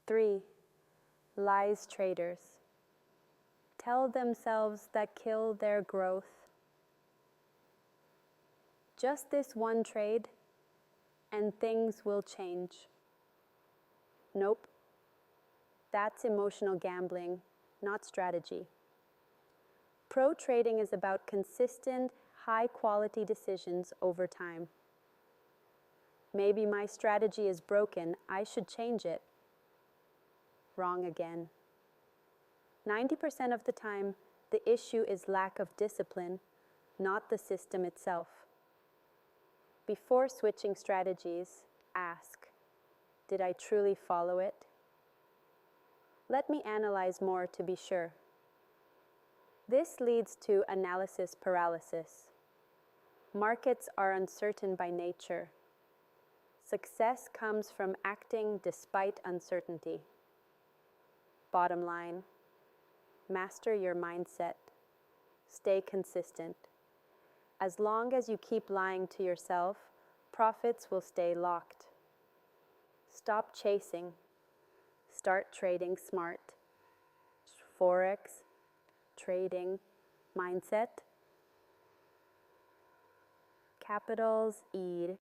3. Lies traders. Tell themselves that kill their growth. Just this one trade, and things will change. Nope. That's emotional gambling, not strategy. Pro trading is about consistent, high-quality decisions over time. Maybe my strategy is broken, I should change it. Wrong again. 90% of the time, the issue is lack of discipline, not the system itself. Before switching strategies, ask, did I truly follow it? Let me analyze more to be sure. This leads to analysis paralysis. Markets are uncertain by nature. Success comes from acting despite uncertainty. Bottom line, master your mindset. Stay consistent. As long as you keep lying to yourself, profits will stay locked. Stop chasing. Start trading smart. Forex, trading, mindset. Capitals, EAD.